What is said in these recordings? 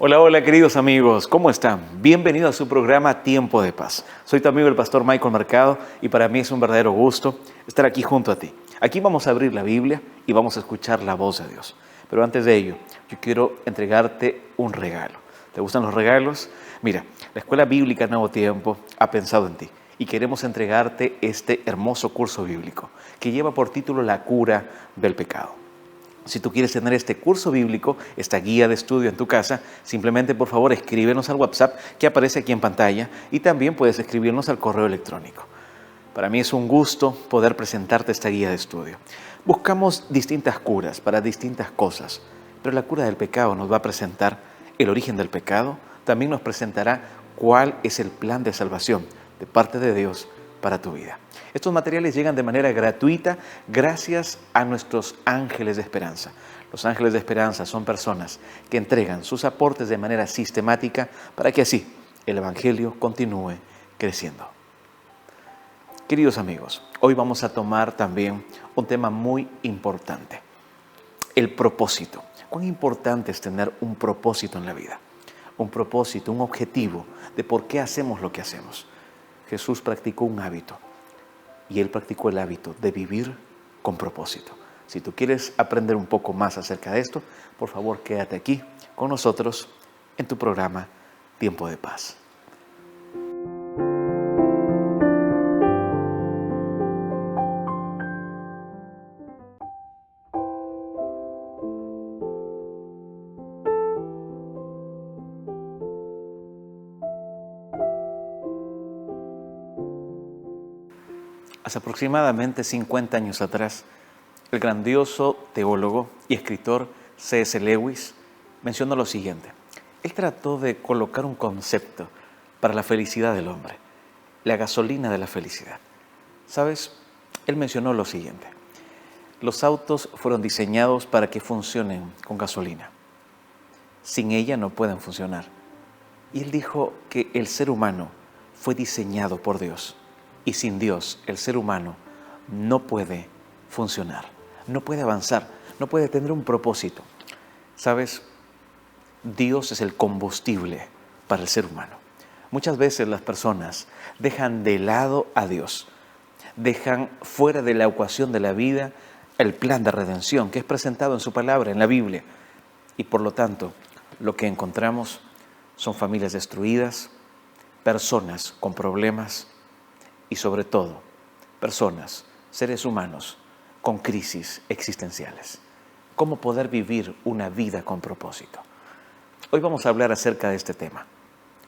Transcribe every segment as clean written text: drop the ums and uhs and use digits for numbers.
Hola, hola queridos amigos, ¿cómo están? Bienvenidos a su programa Tiempo de Paz. Soy tu amigo el pastor Michael Mercado y para mí es un verdadero gusto estar aquí junto a ti. Aquí vamos a abrir la Biblia y vamos a escuchar la voz de Dios. Pero antes de ello, yo quiero entregarte un regalo. ¿Te gustan los regalos? Mira, la Escuela Bíblica Nuevo Tiempo ha pensado en ti y queremos entregarte este hermoso curso bíblico que lleva por título La cura del pecado. Si tú quieres tener este curso bíblico, esta guía de estudio en tu casa, simplemente por favor escríbenos al WhatsApp que aparece aquí en pantalla y también puedes escribirnos al correo electrónico. Para mí es un gusto poder presentarte esta guía de estudio. Buscamos distintas curas para distintas cosas, pero la cura del pecado nos va a presentar el origen del pecado, también nos presentará cuál es el plan de salvación de parte de Dios para tu vida. Estos materiales llegan de manera gratuita gracias a nuestros ángeles de esperanza. Los ángeles de esperanza son personas que entregan sus aportes de manera sistemática para que así el Evangelio continúe creciendo. Queridos amigos, hoy vamos a tomar también un tema muy importante, el propósito. ¿Cuán importante es tener un propósito en la vida? Un propósito, un objetivo de por qué hacemos lo que hacemos. Jesús practicó un hábito y Él practicó el hábito de vivir con propósito. Si tú quieres aprender un poco más acerca de esto, por favor quédate aquí con nosotros en tu programa Tiempo de Paz. Hace aproximadamente 50 años atrás, el grandioso teólogo y escritor C.S. Lewis mencionó lo siguiente. Él trató de colocar un concepto para la felicidad del hombre, la gasolina de la felicidad. ¿Sabes? Él mencionó lo siguiente. Los autos fueron diseñados para que funcionen con gasolina. Sin ella no pueden funcionar. Y él dijo que el ser humano fue diseñado por Dios. Y sin Dios, el ser humano no puede funcionar, no puede avanzar, no puede tener un propósito. ¿Sabes? Dios es el combustible para el ser humano. Muchas veces las personas dejan de lado a Dios, dejan fuera de la ecuación de la vida el plan de redención que es presentado en su palabra, en la Biblia. Y por lo tanto, lo que encontramos son familias destruidas, personas con problemas, y sobre todo, personas, seres humanos, con crisis existenciales. ¿Cómo poder vivir una vida con propósito? Hoy vamos a hablar acerca de este tema.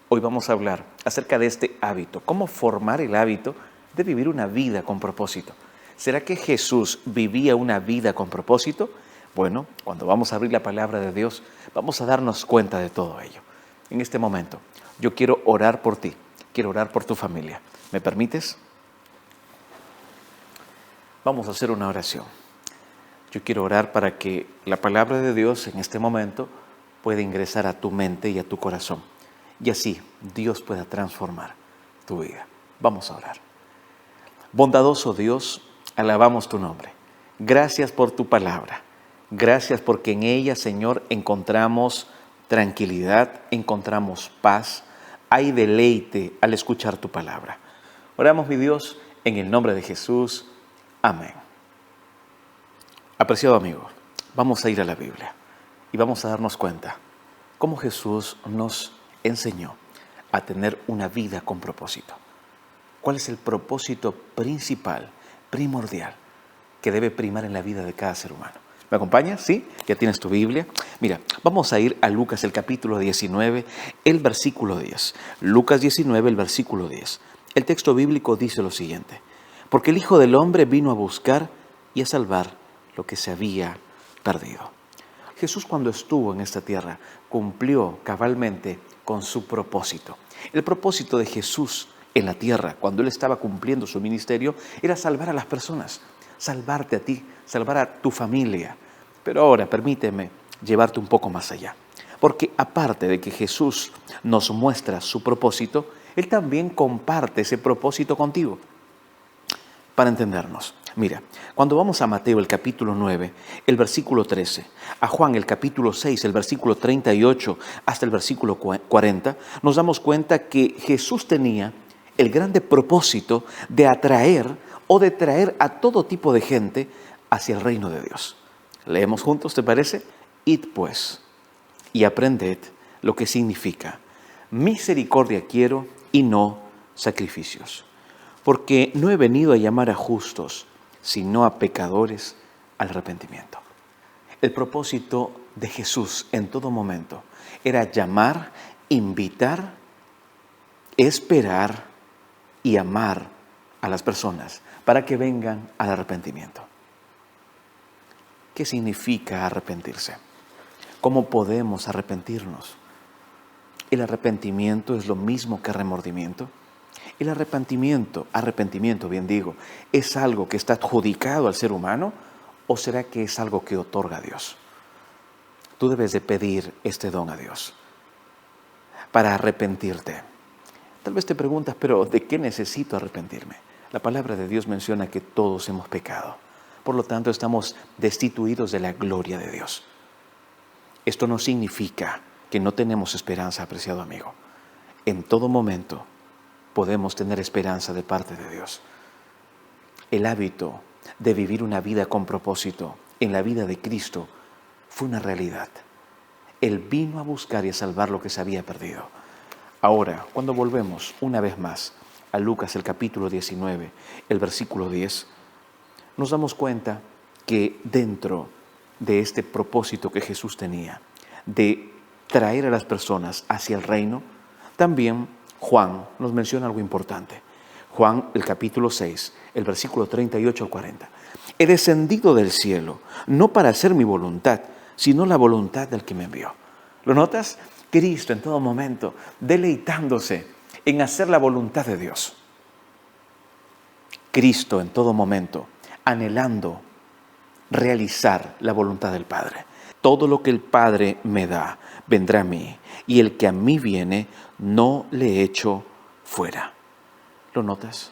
Hoy vamos a hablar acerca de este hábito. ¿Cómo formar el hábito de vivir una vida con propósito? ¿Será que Jesús vivía una vida con propósito? Bueno, cuando vamos a abrir la palabra de Dios, vamos a darnos cuenta de todo ello. En este momento, yo quiero orar por ti, quiero orar por tu familia. ¿Me permites? Vamos a hacer una oración. Yo quiero orar para que la palabra de Dios en este momento pueda ingresar a tu mente y a tu corazón. Y así Dios pueda transformar tu vida. Vamos a orar. Bondadoso Dios, alabamos tu nombre. Gracias por tu palabra. Gracias porque en ella, Señor, encontramos tranquilidad, encontramos paz. Hay deleite al escuchar tu palabra. Oramos, mi Dios, en el nombre de Jesús. Amén. Apreciado amigo, vamos a ir a la Biblia y vamos a darnos cuenta cómo Jesús nos enseñó a tener una vida con propósito. ¿Cuál es el propósito principal, primordial, que debe primar en la vida de cada ser humano? ¿Me acompañas? ¿Sí? ¿Ya tienes tu Biblia? Mira, vamos a ir a Lucas, el capítulo 19, el versículo 10. Lucas 19, el versículo 10. El texto bíblico dice lo siguiente. Porque el Hijo del Hombre vino a buscar y a salvar lo que se había perdido. Jesús, cuando estuvo en esta tierra, cumplió cabalmente con su propósito. El propósito de Jesús en la tierra, cuando Él estaba cumpliendo su ministerio, era salvar a las personas, salvarte a ti, salvar a tu familia. Pero ahora permíteme llevarte un poco más allá. Porque aparte de que Jesús nos muestra su propósito, Él también comparte ese propósito contigo. Para entendernos, Mira, cuando vamos a Mateo el capítulo 9, el versículo 13, a Juan el capítulo 6, el versículo 38 hasta el versículo 40, nos damos cuenta que Jesús tenía el grande propósito de atraer o de traer a todo tipo de gente hacia el reino de Dios. Leemos juntos, ¿te parece? Id pues y aprended lo que significa: misericordia quiero y no sacrificios, porque no he venido a llamar a justos, sino a pecadores al arrepentimiento. El propósito de Jesús en todo momento era llamar, invitar, esperar y amar a las personas para que vengan al arrepentimiento. ¿Qué significa arrepentirse? ¿Cómo podemos arrepentirnos? ¿El arrepentimiento es lo mismo que remordimiento? ¿El arrepentimiento, bien digo, es algo que está adjudicado al ser humano o será que es algo que otorga a Dios? Tú debes de pedir este don a Dios para arrepentirte. Tal vez te preguntas, pero ¿de qué necesito arrepentirme? La palabra de Dios menciona que todos hemos pecado. Por lo tanto, estamos destituidos de la gloria de Dios. Esto no significa que no tenemos esperanza, apreciado amigo. En todo momento podemos tener esperanza de parte de Dios. El hábito de vivir una vida con propósito en la vida de Cristo fue una realidad. Él vino a buscar y a salvar lo que se había perdido. Ahora, cuando volvemos una vez más a Lucas el capítulo 19, el versículo 10, nos damos cuenta que dentro de este propósito que Jesús tenía de traer a las personas hacia el reino, también Juan nos menciona algo importante. Juan, el capítulo 6, el versículo 38 al 40. He descendido del cielo, no para hacer mi voluntad, sino la voluntad del que me envió. ¿Lo notas? Cristo en todo momento deleitándose en hacer la voluntad de Dios. Cristo en todo momento anhelando realizar la voluntad del Padre. Todo lo que el Padre me da vendrá a mí, y el que a mí viene no le echo fuera. ¿Lo notas?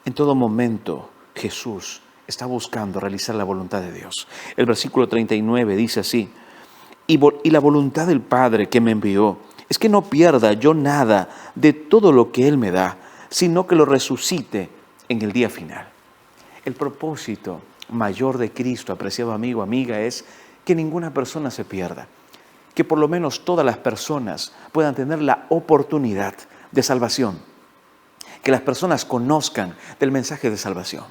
En todo momento Jesús está buscando realizar la voluntad de Dios. El versículo 39 dice así: y la voluntad del Padre que me envió es que no pierda yo nada de todo lo que Él me da, sino que lo resucite en el día final. El propósito mayor de Cristo, apreciado amigo, amiga, es que ninguna persona se pierda, que por lo menos todas las personas puedan tener la oportunidad de salvación, que las personas conozcan del mensaje de salvación.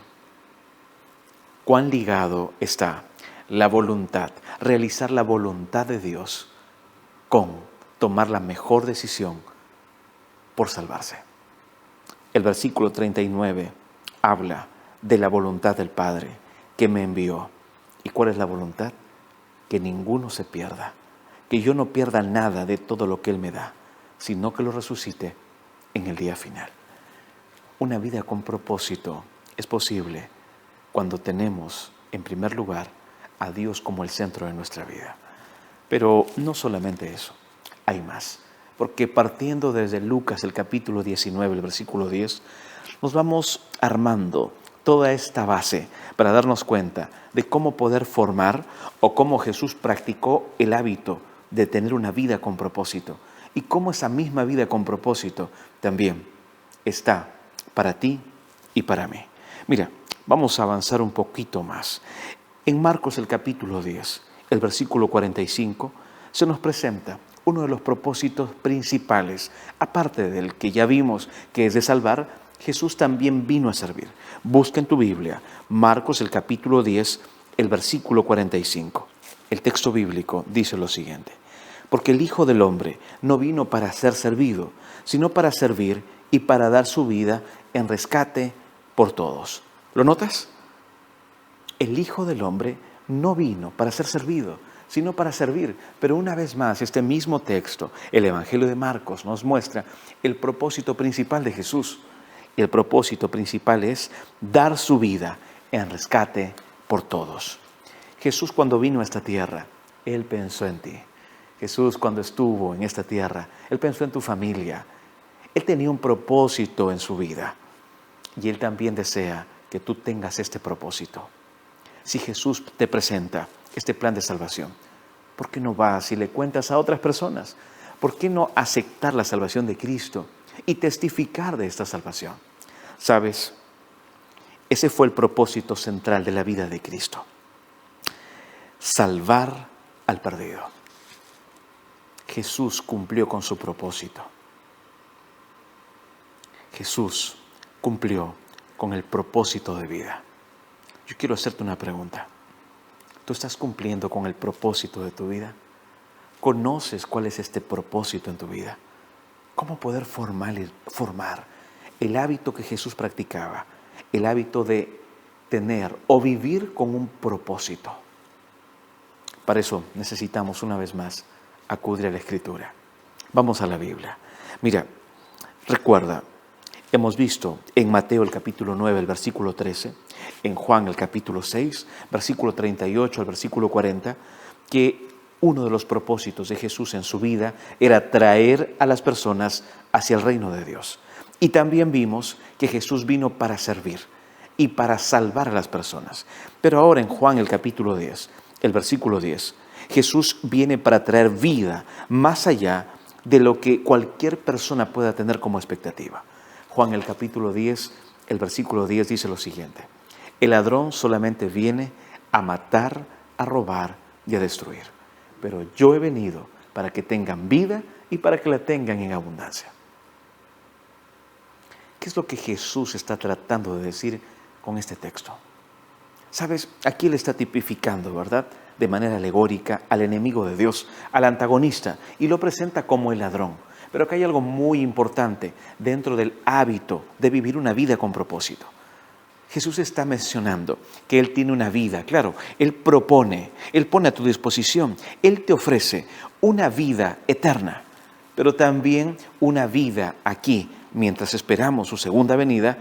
¿Cuán ligado está la voluntad, realizar la voluntad de Dios, con tomar la mejor decisión por salvarse? El versículo 39 habla de la voluntad del Padre que me envió. ¿Y cuál es la voluntad? Que ninguno se pierda, que yo no pierda nada de todo lo que Él me da, sino que lo resucite en el día final. Una vida con propósito es posible cuando tenemos, en primer lugar, a Dios como el centro de nuestra vida. Pero no solamente eso, hay más. Porque partiendo desde Lucas, el capítulo 19, el versículo 10, nos vamos armando toda esta base para darnos cuenta de cómo poder formar o cómo Jesús practicó el hábito de tener una vida con propósito y cómo esa misma vida con propósito también está para ti y para mí. Mira, vamos a avanzar un poquito más. En Marcos el capítulo 10, el versículo 45, se nos presenta uno de los propósitos principales, aparte del que ya vimos que es de salvar. Jesús también vino a servir. Busca en tu Biblia Marcos el capítulo 10, el versículo 45. El texto bíblico dice lo siguiente: porque el Hijo del Hombre no vino para ser servido, sino para servir y para dar su vida en rescate por todos. ¿Lo notas? El Hijo del Hombre no vino para ser servido, sino para servir. Pero una vez más, este mismo texto, el Evangelio de Marcos, nos muestra el propósito principal de Jesús. El propósito principal es dar su vida en rescate por todos. Jesús, cuando vino a esta tierra, Él pensó en ti. Jesús, cuando estuvo en esta tierra, Él pensó en tu familia. Él tenía un propósito en su vida y Él también desea que tú tengas este propósito. Si Jesús te presenta este plan de salvación, ¿por qué no vas y le cuentas a otras personas? ¿Por qué no aceptar la salvación de Cristo y testificar de esta salvación? ¿Sabes? Ese fue el propósito central de la vida de Cristo. Salvar al perdido. Jesús cumplió con su propósito. Jesús cumplió con el propósito de vida. Yo quiero hacerte una pregunta. ¿Tú estás cumpliendo con el propósito de tu vida? ¿Conoces cuál es este propósito en tu vida? ¿Cómo poder formar el hábito que Jesús practicaba? El hábito de tener o vivir con un propósito. Para eso necesitamos una vez más acudir a la Escritura. Vamos a la Biblia. Mira, recuerda, hemos visto en Mateo el capítulo 9, el versículo 13, en Juan el capítulo 6, versículo 38 al versículo 40, que uno de los propósitos de Jesús en su vida era traer a las personas hacia el reino de Dios. Y también vimos que Jesús vino para servir y para salvar a las personas. Pero ahora en Juan el capítulo 10, el versículo 10, Jesús viene para traer vida más allá de lo que cualquier persona pueda tener como expectativa. Juan el capítulo 10, el versículo 10 dice lo siguiente: el ladrón solamente viene a matar, a robar y a destruir. Pero yo he venido para que tengan vida y para que la tengan en abundancia. ¿Qué es lo que Jesús está tratando de decir con este texto? ¿Sabes? Aquí Él está tipificando, ¿verdad?, de manera alegórica al enemigo de Dios, al antagonista, y lo presenta como el ladrón. Pero acá hay algo muy importante dentro del hábito de vivir una vida con propósito. Jesús está mencionando que Él tiene una vida, claro, Él propone, Él pone a tu disposición, Él te ofrece una vida eterna, pero también una vida aquí, mientras esperamos su segunda venida,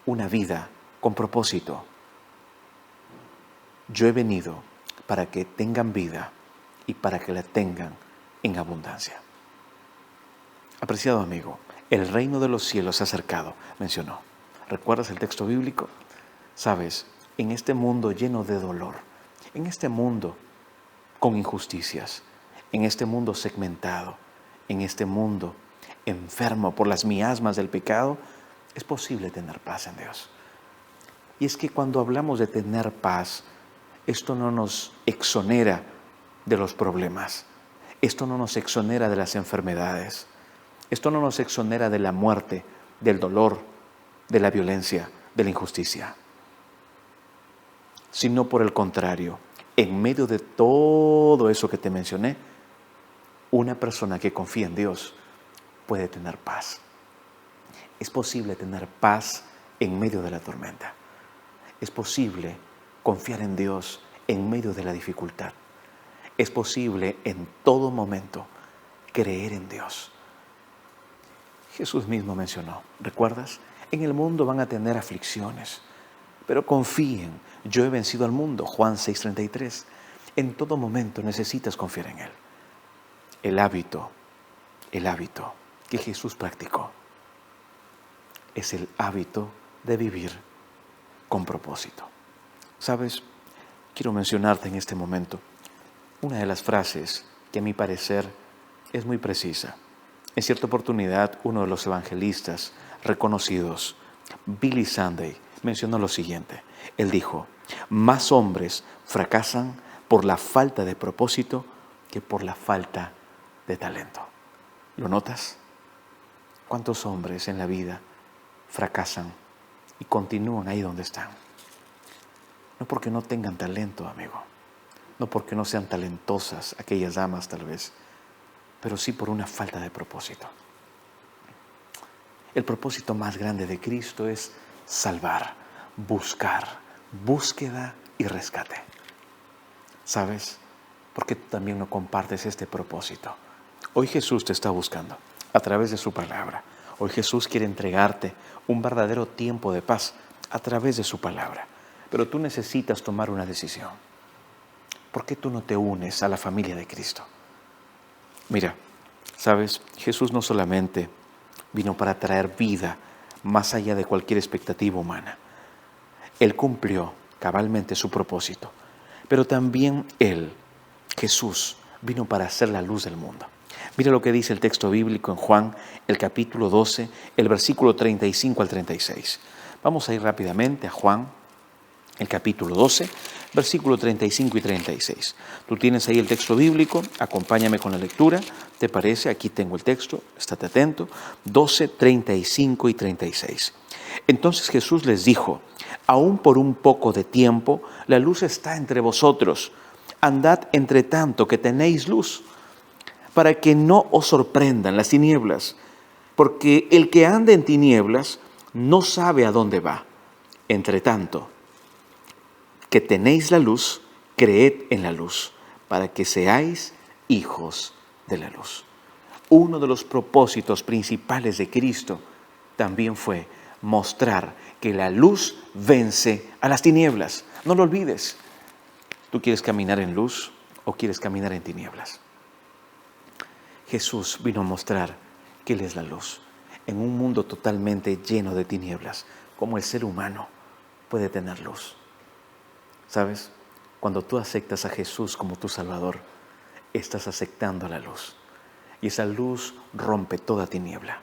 una vida con propósito. Yo he venido para que tengan vida y para que la tengan en abundancia. Apreciado amigo, el reino de los cielos se ha acercado, mencionó. ¿Recuerdas el texto bíblico? Sabes, en este mundo lleno de dolor, en este mundo con injusticias, en este mundo segmentado, en este mundo enfermo por las miasmas del pecado, es posible tener paz en Dios. Y es que cuando hablamos de tener paz, esto no nos exonera de los problemas, esto no nos exonera de las enfermedades, esto no nos exonera de la muerte, del dolor, de la violencia, de la injusticia. Sino por el contrario, en medio de todo eso que te mencioné, una persona que confía en Dios puede tener paz. Es posible tener paz en medio de la tormenta. Es posible confiar en Dios en medio de la dificultad. Es posible en todo momento creer en Dios. Jesús mismo mencionó, ¿recuerdas? En el mundo van a tener aflicciones, pero confíen, yo he vencido al mundo, Juan 6:33. En todo momento necesitas confiar en Él. El hábito que Jesús practicó es el hábito de vivir con propósito. ¿Sabes? Quiero mencionarte en este momento una de las frases que a mi parecer es muy precisa. En cierta oportunidad, uno de los evangelistas reconocidos, Billy Sunday, mencionó lo siguiente. Él dijo, más hombres fracasan por la falta de propósito que por la falta de talento. ¿Lo notas? ¿Cuántos hombres en la vida fracasan y continúan ahí donde están? No porque no tengan talento, amigo. No porque no sean talentosas aquellas damas tal vez, pero sí por una falta de propósito. El propósito más grande de Cristo es salvar, buscar, búsqueda y rescate. ¿Sabes? Porque tú también no compartes este propósito. Hoy Jesús te está buscando a través de su palabra. Hoy Jesús quiere entregarte un verdadero tiempo de paz a través de su palabra. Pero tú necesitas tomar una decisión. ¿Por qué tú no te unes a la familia de Cristo? Mira, ¿sabes? Jesús no solamente vino para traer vida más allá de cualquier expectativa humana. Él cumplió cabalmente su propósito, pero también Él, Jesús, vino para ser la luz del mundo. Mira lo que dice el texto bíblico en Juan, el capítulo 12, el versículo 35 al 36. Vamos a ir rápidamente a Juan, el capítulo 12, versículo 35 y 36. Tú tienes ahí el texto bíblico, acompáñame con la lectura. ¿Te parece? Aquí tengo el texto, estate atento. 12, 35 y 36. Entonces Jesús les dijo: aún por un poco de tiempo la luz está entre vosotros. Andad entre tanto que tenéis luz, para que no os sorprendan las tinieblas, porque el que anda en tinieblas no sabe a dónde va. Entre tanto que tenéis la luz, creed en la luz, para que seáis hijos de la luz. Uno de los propósitos principales de Cristo también fue mostrar que la luz vence a las tinieblas. No lo olvides. ¿Tú quieres caminar en luz o quieres caminar en tinieblas? Jesús vino a mostrar que Él es la luz. En un mundo totalmente lleno de tinieblas, ¿cómo el ser humano puede tener luz? ¿Sabes? Cuando tú aceptas a Jesús como tu Salvador, estás aceptando la luz. Y esa luz rompe toda tiniebla.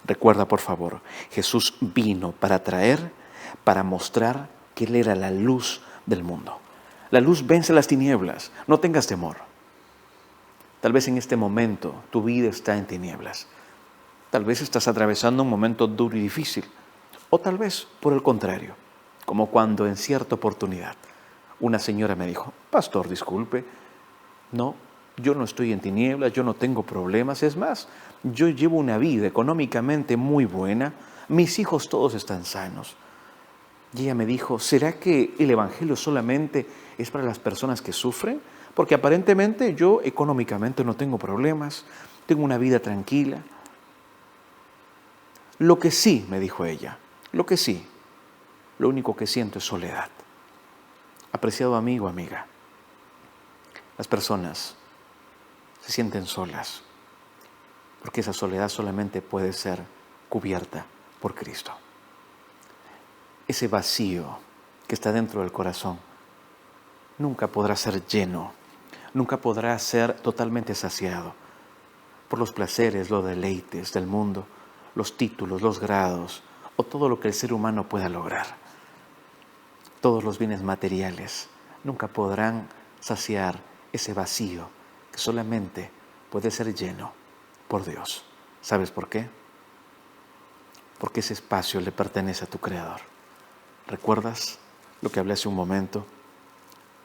Recuerda, por favor, Jesús vino para traer, para mostrar que Él era la luz del mundo. La luz vence las tinieblas. No tengas temor. Tal vez en este momento tu vida está en tinieblas. Tal vez estás atravesando un momento duro y difícil. O tal vez, por el contrario, como cuando en cierta oportunidad una señora me dijo: pastor, disculpe, no, yo no estoy en tinieblas, yo no tengo problemas. Es más, yo llevo una vida económicamente muy buena, mis hijos todos están sanos. Y ella me dijo: ¿será que el evangelio solamente es para las personas que sufren? Porque aparentemente yo económicamente no tengo problemas, tengo una vida tranquila. Lo que sí, me dijo ella, lo único que siento es soledad. Apreciado amigo, amiga, las personas se sienten solas, porque esa soledad solamente puede ser cubierta por Cristo. Ese vacío que está dentro del corazón nunca podrá ser lleno, nunca podrá ser totalmente saciado por los placeres, los deleites del mundo, los títulos, los grados o todo lo que el ser humano pueda lograr. Todos los bienes materiales nunca podrán saciar ese vacío que solamente puede ser lleno por Dios. ¿Sabes por qué? Porque ese espacio le pertenece a tu Creador. ¿Recuerdas lo que hablé hace un momento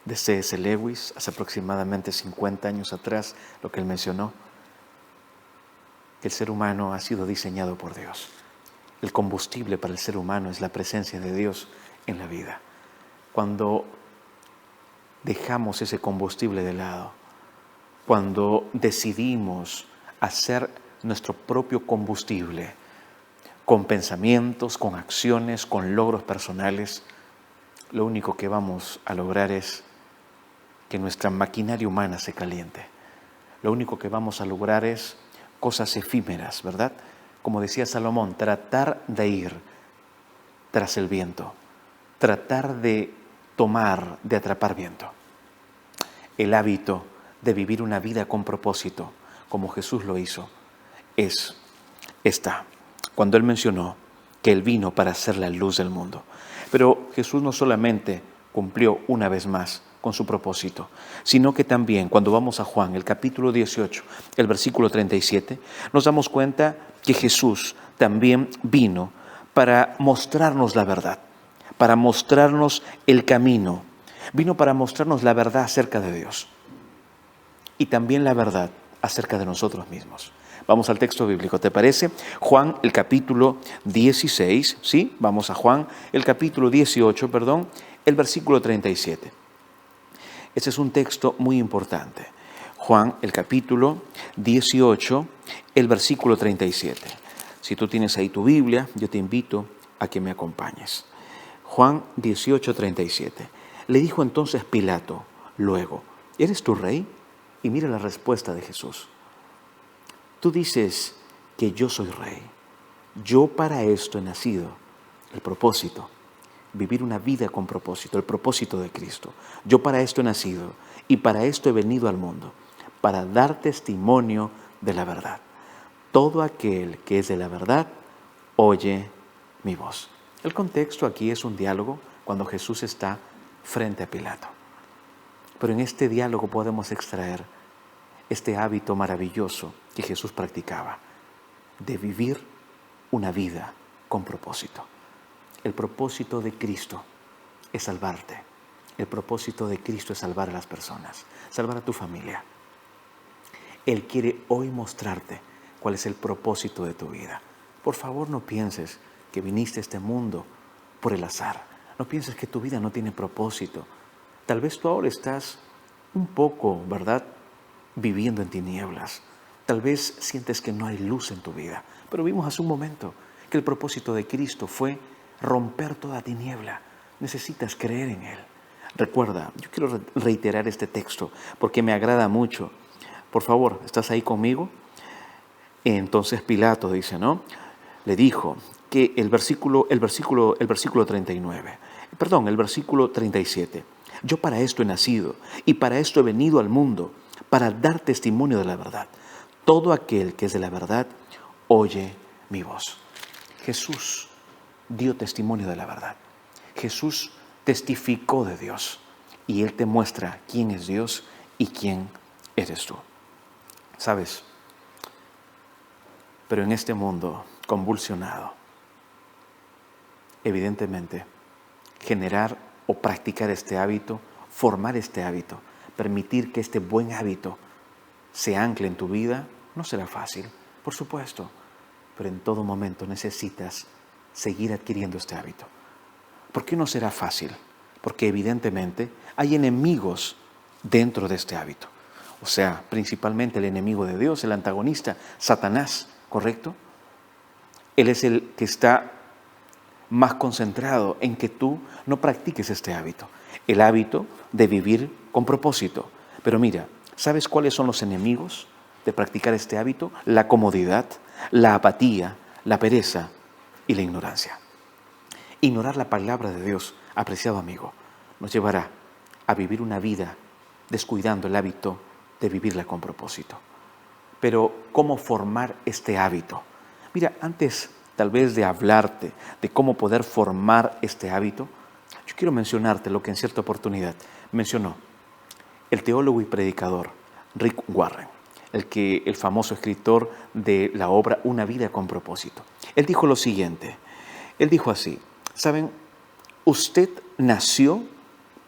de C.S. Lewis, hace aproximadamente 50 años atrás, lo que él mencionó? Que el ser humano ha sido diseñado por Dios. El combustible para el ser humano es la presencia de Dios en la vida. Cuando dejamos ese combustible de lado, cuando decidimos hacer nuestro propio combustible con pensamientos, con acciones, con logros personales, lo único que vamos a lograr es que nuestra maquinaria humana se caliente. Lo único que vamos a lograr es cosas efímeras, ¿verdad? Como decía Salomón, tratar de ir tras el viento, tratar de tomar, de atrapar viento. El hábito de vivir una vida con propósito, como Jesús lo hizo, es esta. Cuando Él mencionó que Él vino para ser la luz del mundo. Pero Jesús no solamente cumplió una vez más con su propósito, sino que también cuando vamos a Juan, el capítulo 18, el versículo 37, nos damos cuenta que Jesús también vino para mostrarnos la verdad, para mostrarnos el camino, vino para mostrarnos la verdad acerca de Dios y también la verdad acerca de nosotros mismos. Vamos al texto bíblico, ¿te parece? Juan, el capítulo 16, ¿sí? Vamos a Juan, el capítulo 18, el versículo 37. Este es un texto muy importante. Juan, el capítulo 18, el versículo 37. Si tú tienes ahí tu Biblia, yo te invito a que me acompañes. Juan 18, 37. Le dijo entonces Pilato, luego, ¿eres tú rey? Y mira la respuesta de Jesús. Tú dices que yo soy rey. Yo para esto he nacido. El propósito, vivir una vida con propósito, el propósito de Cristo. Yo para esto he nacido y para esto he venido al mundo, para dar testimonio de la verdad. Todo aquel que es de la verdad, oye mi voz. El contexto aquí es un diálogo cuando Jesús está frente a Pilato. Pero en este diálogo podemos extraer este hábito maravilloso que Jesús practicaba, de vivir una vida con propósito. El propósito de Cristo es salvarte. El propósito de Cristo es salvar a las personas, salvar a tu familia. Él quiere hoy mostrarte cuál es el propósito de tu vida. Por favor, no pienses que viniste a este mundo por el azar. No pienses que tu vida no tiene propósito. Tal vez tú ahora estás un poco, ¿verdad?, viviendo en tinieblas. Tal vez sientes que no hay luz en tu vida. Pero vimos hace un momento que el propósito de Cristo fue romper toda tiniebla. Necesitas creer en Él. Recuerda, yo quiero reiterar este texto porque me agrada mucho. Por favor, ¿estás ahí conmigo? Entonces Pilato dice, ¿no? Le dijo que el versículo 39, el versículo 37. Yo para esto he nacido y para esto he venido al mundo, para dar testimonio de la verdad. Todo aquel que es de la verdad, oye mi voz. Jesús dio testimonio de la verdad. Jesús testificó de Dios y Él te muestra quién es Dios y quién eres tú. ¿Sabes? Pero en este mundo convulsionado, evidentemente, generar o practicar este hábito, formar este hábito, permitir que este buen hábito se ancle en tu vida, no será fácil, por supuesto, pero en todo momento necesitas seguir adquiriendo este hábito. ¿Por qué no será fácil? Porque evidentemente hay enemigos dentro de este hábito. O sea, principalmente el enemigo de Dios, el antagonista, Satanás, ¿correcto? Él es el que está más concentrado en que tú no practiques este hábito. El hábito de vivir con propósito. Pero mira, ¿sabes cuáles son los enemigos de practicar este hábito? La comodidad, la apatía, la pereza y la ignorancia. Ignorar la palabra de Dios, apreciado amigo, nos llevará a vivir una vida descuidando el hábito de vivirla con propósito. Pero, ¿cómo formar este hábito? Mira, antes tal vez de hablarte de cómo poder formar este hábito, yo quiero mencionarte lo que en cierta oportunidad mencionó el teólogo y predicador Rick Warren, el famoso escritor de la obra Una vida con propósito. Él dijo lo siguiente, él dijo así, ¿saben? Usted nació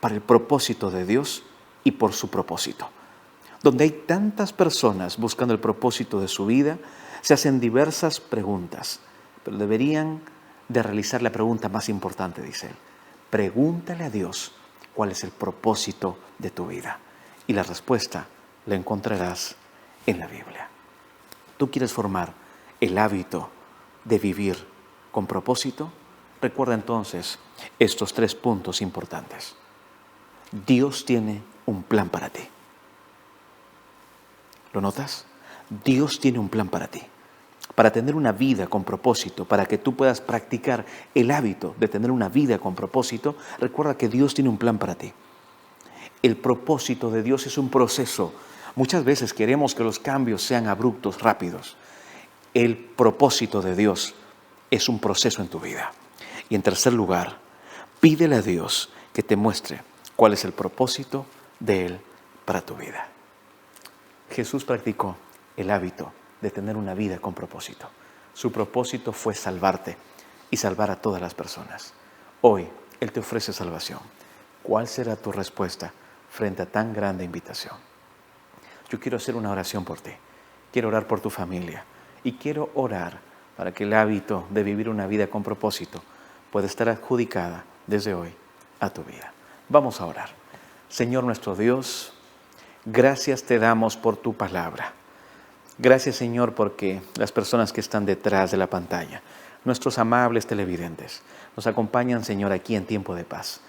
para el propósito de Dios y por su propósito. Donde hay tantas personas buscando el propósito de su vida, se hacen diversas preguntas, pero deberían de realizar la pregunta más importante, dice él. Pregúntale a Dios cuál es el propósito de tu vida. Y la respuesta la encontrarás en la Biblia. ¿Tú quieres formar el hábito de vivir con propósito? Recuerda entonces estos 3 puntos importantes. Dios tiene un plan para ti. ¿Lo notas? Dios tiene un plan para ti. Para tener una vida con propósito, para que tú puedas practicar el hábito de tener una vida con propósito, recuerda que Dios tiene un plan para ti. El propósito de Dios es un proceso. Muchas veces queremos que los cambios sean abruptos, rápidos. El propósito de Dios es un proceso en tu vida. Y en tercer lugar, pídele a Dios que te muestre cuál es el propósito de Él para tu vida. Jesús practicó el hábito de tener una vida con propósito. Su propósito fue salvarte y salvar a todas las personas. Hoy, Él te ofrece salvación. ¿Cuál será tu respuesta frente a tan grande invitación? Yo quiero hacer una oración por ti. Quiero orar por tu familia. Y quiero orar para que el hábito de vivir una vida con propósito pueda estar adjudicada desde hoy a tu vida. Vamos a orar. Señor nuestro Dios, gracias te damos por tu palabra. Gracias, Señor, porque las personas que están detrás de la pantalla, nuestros amables televidentes, nos acompañan, Señor, aquí en Tiempo de Paz.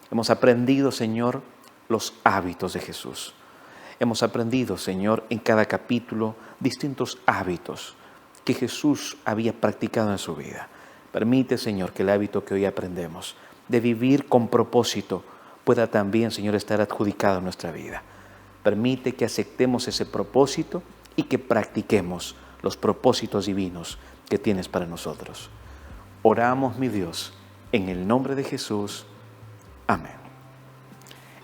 Hemos aprendido, Señor, los hábitos de Jesús. Hemos aprendido, Señor, en cada capítulo distintos hábitos que Jesús había practicado en su vida. Permite, Señor, que el hábito que hoy aprendemos de vivir con propósito, pueda también, Señor, estar adjudicado en nuestra vida. Permite que aceptemos ese propósito y que practiquemos los propósitos divinos que tienes para nosotros. Oramos, mi Dios, en el nombre de Jesús. Amén.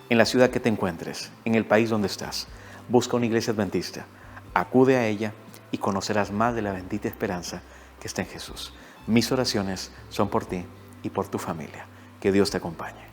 En la ciudad que te encuentres, en el país donde estás, busca una iglesia adventista, acude a ella y conocerás más de la bendita esperanza que está en Jesús. Mis oraciones son por ti y por tu familia. Que Dios te acompañe.